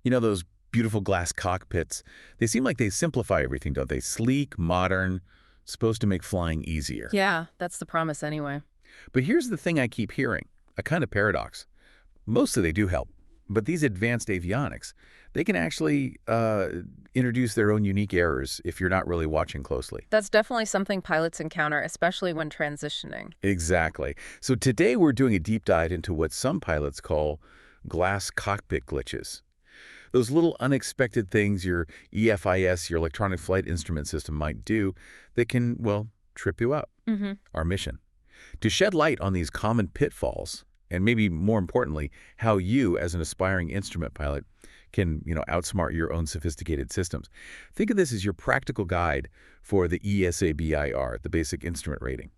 You know those beautiful glass cockpits? They seem like they simplify everything, don't they? Sleek, modern, supposed to make flying easier. Yeah, that's the promise anyway. But here's the thing I keep hearing, a kind of paradox. Mostly they do help, but these advanced avionics, they can actually introduce their own unique errors if you're not really watching closely. That's definitely something pilots encounter, especially when transitioning. Exactly. So today we're doing a deep dive into what some pilots call glass cockpit glitches. Those little unexpected things your EFIS, your electronic flight instrument system, might do that can, well, trip you up. Our mission: to shed light on these common pitfalls, and maybe more importantly, how you, as an aspiring instrument pilot, can, outsmart your own sophisticated systems. Think of this as your practical guide for the ESA-BIR, the basic instrument rating,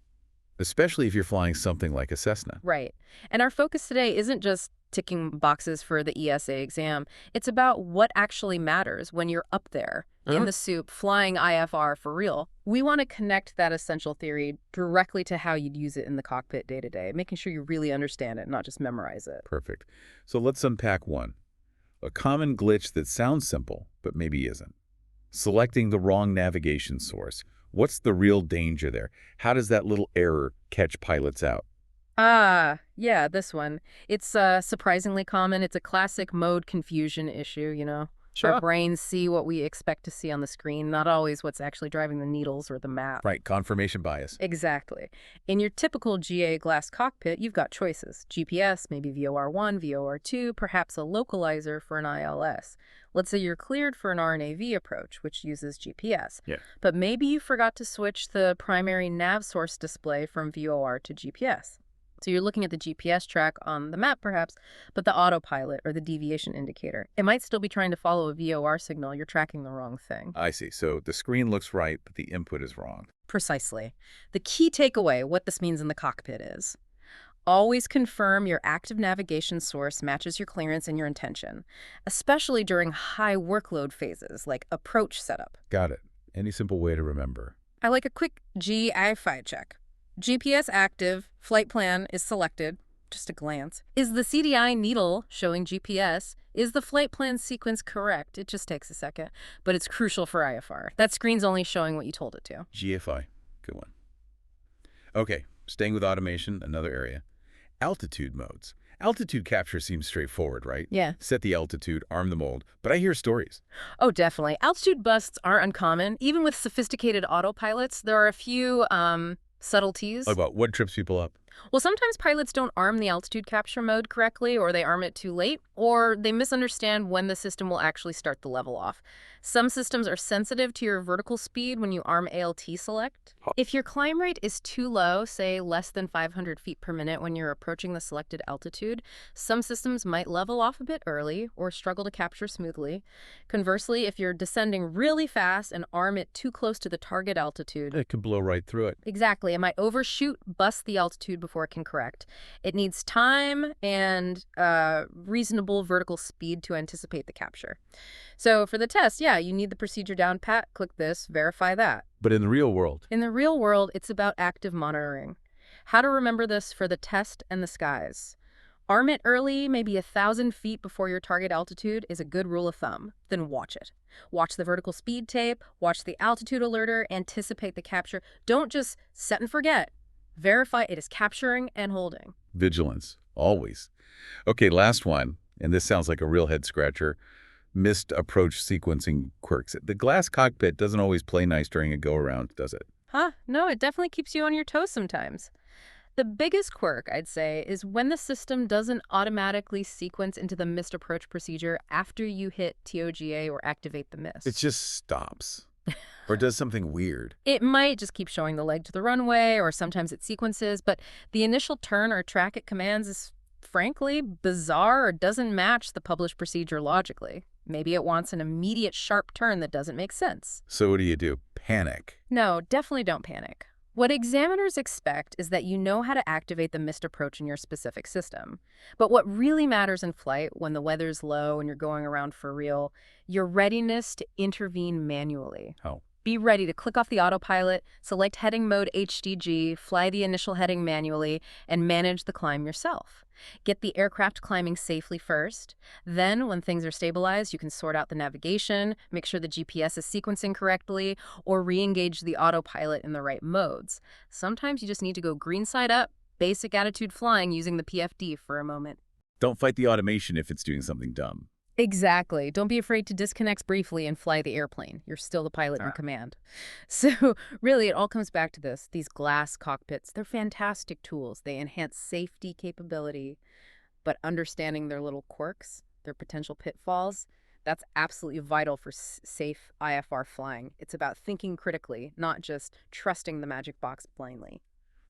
especially if you're flying something like a Cessna. Right. And our focus today isn't just ticking boxes for the ESA exam. It's about what actually matters when you're up there in the soup flying IFR for real. We want to connect that essential theory directly to how you'd use it in the cockpit day to day, making sure you really understand it, not just memorize it. Perfect. So let's unpack one. A common glitch that sounds simple, but maybe isn't. Selecting the wrong navigation source. What's the real danger there? How does that little error catch pilots out? Yeah, this one. It's surprisingly common. It's a classic mode confusion issue. Sure. Our brains see what we expect to see on the screen, not always what's actually driving the needles or the map. Right, confirmation bias. Exactly. In your typical GA glass cockpit, you've got choices. GPS, maybe VOR1, VOR2, perhaps a localizer for an ILS. Let's say you're cleared for an RNAV approach, which uses GPS. Yeah. But maybe you forgot to switch the primary nav source display from VOR to GPS. So you're looking at the GPS track on the map, perhaps, but the autopilot or the deviation indicator, it might still be trying to follow a VOR signal. You're tracking the wrong thing. I see. So the screen looks right, but the input is wrong. Precisely. The key takeaway, what this means in the cockpit is, always confirm your active navigation source matches your clearance and your intention, especially during high workload phases like approach setup. Got it. Any simple way to remember? I like a quick GIFI check. GPS active, flight plan is selected, just a glance. Is the CDI needle showing GPS? Is the flight plan sequence correct? It just takes a second, but it's crucial for IFR. That screen's only showing what you told it to. GFI. Good one. Okay, staying with automation, another area. Altitude modes. Altitude capture seems straightforward, right? Yeah. Set the altitude, arm the mold. But I hear stories. Oh, definitely. Altitude busts aren't uncommon. Even with sophisticated autopilots, there are a few subtleties. Like what trips people up? Well, sometimes pilots don't arm the altitude capture mode correctly, or they arm it too late, or they misunderstand when the system will actually start the level off. Some systems are sensitive to your vertical speed when you arm ALT select. If your climb rate is too low, say less than 500 feet per minute when you're approaching the selected altitude, some systems might level off a bit early or struggle to capture smoothly. Conversely, if you're descending really fast and arm it too close to the target altitude, It could blow right through it. exactly, it might overshoot, bust the altitude before it can correct. It needs time and reasonable vertical speed to anticipate the capture. So for the test, yeah, you need the procedure down pat, click this, verify that. But in the real world, In the real world, it's about active monitoring. How to remember this for the test and the skies. Arm it early, maybe 1,000 feet before your target altitude is a good rule of thumb. Then watch it. Watch the vertical speed tape, watch the altitude alerter, anticipate the capture. Don't just set and forget. Verify it is capturing and holding. vigilance, always. Okay, last one, and this sounds like a real head-scratcher. Missed approach sequencing quirks. The glass cockpit doesn't always play nice during a go-around, does it? Huh? No, it definitely keeps you on your toes sometimes. The biggest quirk, I'd say, is when the system doesn't automatically sequence into the missed approach procedure after you hit TOGA or activate the miss. It just stops. Or does something weird. It might just keep showing the leg to the runway, or sometimes it sequences, but the initial turn or track it commands is, frankly, bizarre or doesn't match the published procedure logically. Maybe it wants an immediate sharp turn that doesn't make sense. So what do? Panic. No, definitely don't panic. What examiners expect is that you know how to activate the missed approach in your specific system. But what really matters in flight, when the weather's low and you're going around for real, your readiness to intervene manually. Oh. Be ready to click off the autopilot, select heading mode HDG, fly the initial heading manually, and manage the climb yourself. Get the aircraft climbing safely first. Then, when things are stabilized, you can sort out the navigation, make sure the GPS is sequencing correctly, or re-engage the autopilot in the right modes. Sometimes you just need to go green side up, basic attitude flying using the PFD for a moment. Don't fight the automation if it's doing something dumb. Exactly. Don't be afraid to disconnect briefly and fly the airplane. You're still the pilot in Ah, command. So, really, it all comes back to this. These glass cockpits, they're fantastic tools. They enhance safety capability, but understanding their little quirks, their potential pitfalls, that's absolutely vital for safe IFR flying. It's about thinking critically, not just trusting the magic box blindly.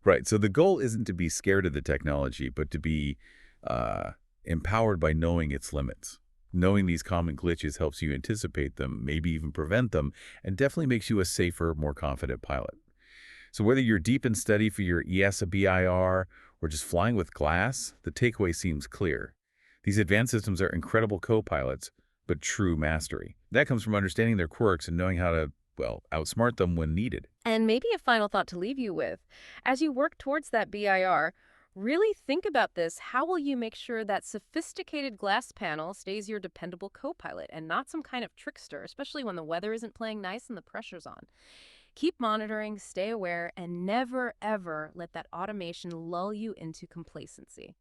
right. So the goal isn't to be scared of the technology, but to be uh, empowered by knowing its limits. Knowing these common glitches helps you anticipate them, maybe even prevent them, and definitely makes you a safer, more confident pilot. So whether you're deep in study for your ESA BIR or just flying with glass, the takeaway seems clear. These advanced systems are incredible co-pilots, but true mastery. That comes from understanding their quirks and knowing how to, well, outsmart them when needed. And maybe a final thought to leave you with. As you work towards that BIR, really think about this. How will you make sure that sophisticated glass panel stays your dependable co-pilot and not some kind of trickster, especially when the weather isn't playing nice and the pressure's on? Keep monitoring, stay aware, and never, ever let that automation lull you into complacency.